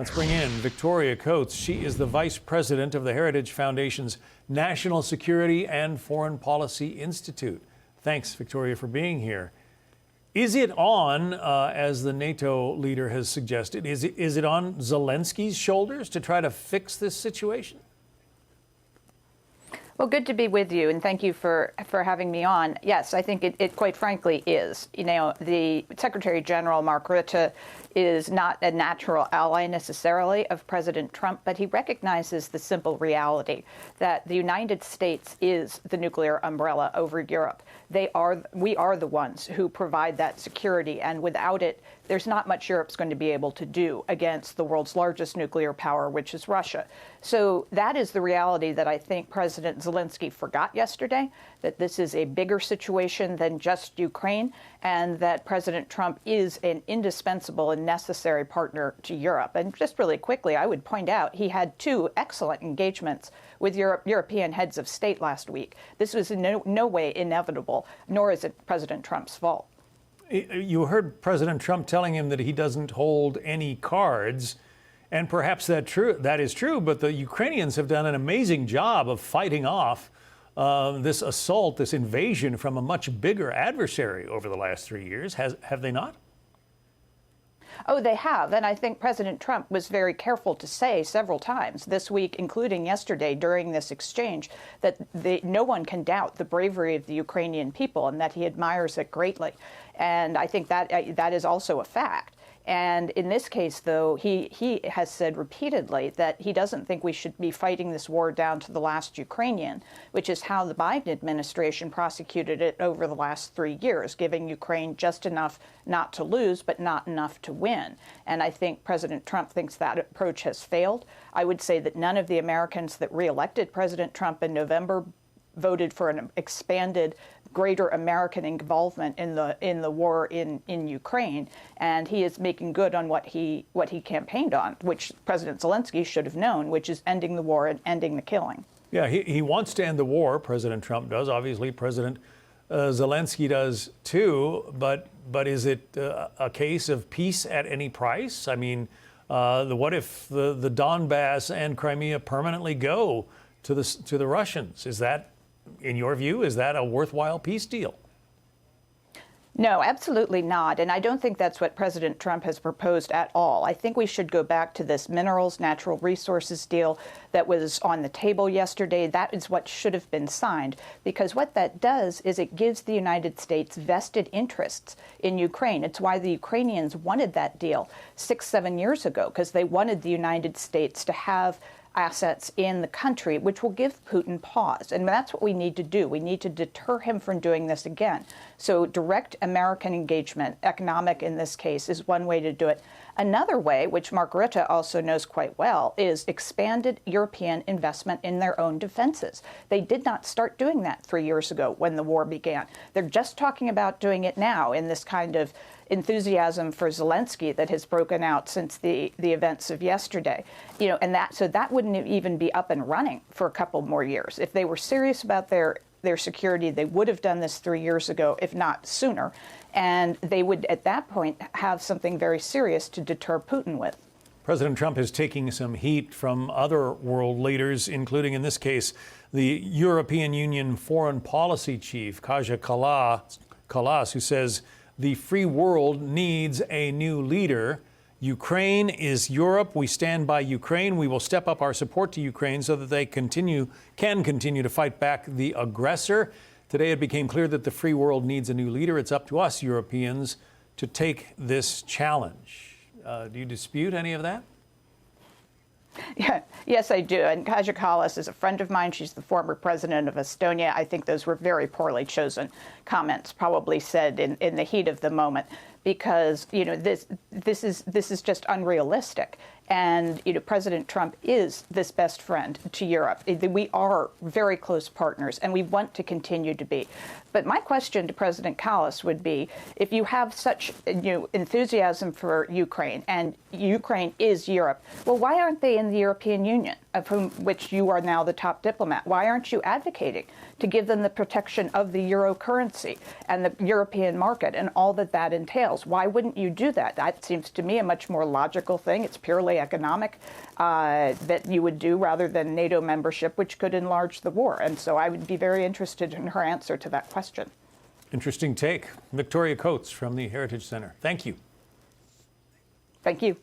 Let's bring in Victoria Coates. She is the Vice President of the Heritage Foundation's National Security and Foreign Policy Institute. Thanks, Victoria, for being here. Is it on, as the NATO leader has suggested, is it on Zelensky's shoulders to try to fix this situation? Well, good to be with you, and thank you for having me on. Yes, I think it quite frankly is. You know, the Secretary General, Mark Rutte, is not a natural ally necessarily of President Trump, but he recognizes the simple reality that the United States is the nuclear umbrella over Europe. We are the ones who provide that security, and without it, there's not much Europe's going to be able to do against the world's largest nuclear power, which is Russia. So that is the reality that I think President Zelenskyy forgot yesterday, that this is a bigger situation than just Ukraine, and that President Trump is an indispensable and necessary partner to Europe. And just really quickly, I would point out he had two excellent engagements with European heads of state last week. This was in no way inevitable, nor is it President Trump's fault. You heard President Trump telling him that he doesn't hold any cards, and perhaps that is true, but the Ukrainians have done an amazing job of fighting off this assault, this invasion from a much bigger adversary over the last 3 years. Have they not? Oh, they have. And I think President Trump was very careful to say several times this week, including yesterday during this exchange, that no one can doubt the bravery of the Ukrainian people and that he admires it greatly. And I think that is also a fact. And in this case, though, he has said repeatedly that he doesn't think we should be fighting this war down to the last Ukrainian, which is how the Biden administration prosecuted it over the last 3 years, giving Ukraine just enough not to lose, but not enough to win. And I think President Trump thinks that approach has failed. I would say that none of the Americans that reelected President Trump in November voted for an expanded, greater American involvement in the war in Ukraine, and he is making good on what he campaigned on, which President Zelenskyy should have known, which is ending the war and ending the killing. Yeah, he wants to end the war. President Trump does. Obviously, President Zelenskyy does too. But is it a case of peace at any price? I mean, what if the Donbass and Crimea permanently go to the Russians? Is that, in your view, is that a worthwhile peace deal? No, absolutely not. And I don't think that's what President Trump has proposed at all. I think we should go back to this minerals, natural resources deal that was on the table yesterday. That is what should have been signed, because what that does is it gives the United States vested interests in Ukraine. It's why the Ukrainians wanted that deal 6-7 years ago, because they wanted the United States to have assets in the country, which will give Putin pause. And that's what we need to do. We need to deter him from doing this again. So direct American engagement, economic in this case, is one way to do it. Another way, which Mark Rutte also knows quite well, is expanded European investment in their own defenses. They did not start doing that 3 years ago when the war began. They're just talking about doing it now in this kind of enthusiasm for Zelenskyy that has broken out since the events of yesterday. You know, and that wouldn't even be up and running for a couple more years. If they were serious about their security, they would have done this 3 years ago, if not sooner. And they would, at that point, have something very serious to deter Putin with. President Trump is taking some heat from other world leaders, including, in this case, the European Union foreign policy chief, Kaja Kallas, who says the free world needs a new leader. Ukraine is Europe. We stand by Ukraine. We will step up our support to Ukraine so that they can continue to fight back the aggressor. Today, it became clear that the free world needs a new leader. It's up to us, Europeans, to take this challenge. Do you dispute any of that? Yeah, yes, I do. And Kaja Kallas is a friend of mine. She's the former president of Estonia. I think those were very poorly chosen comments, probably said in the heat of the moment, because, you know, this is just unrealistic. And, you know, President Trump is this best friend to Europe. We are very close partners, and we want to continue to be. But my question to President Kallas would be, if you have such, you know, enthusiasm for Ukraine, and Ukraine is Europe, well, why aren't they in the European Union, which you are now the top diplomat? Why aren't you advocating to give them the protection of the euro currency and the European market and all that that entails? Why wouldn't you do that? That seems to me a much more logical thing. It's purely economic that you would do rather than NATO membership, which could enlarge the war. And so I would be very interested in her answer to that question. Interesting take. Victoria Coates from the Heritage Center. Thank you. Thank you.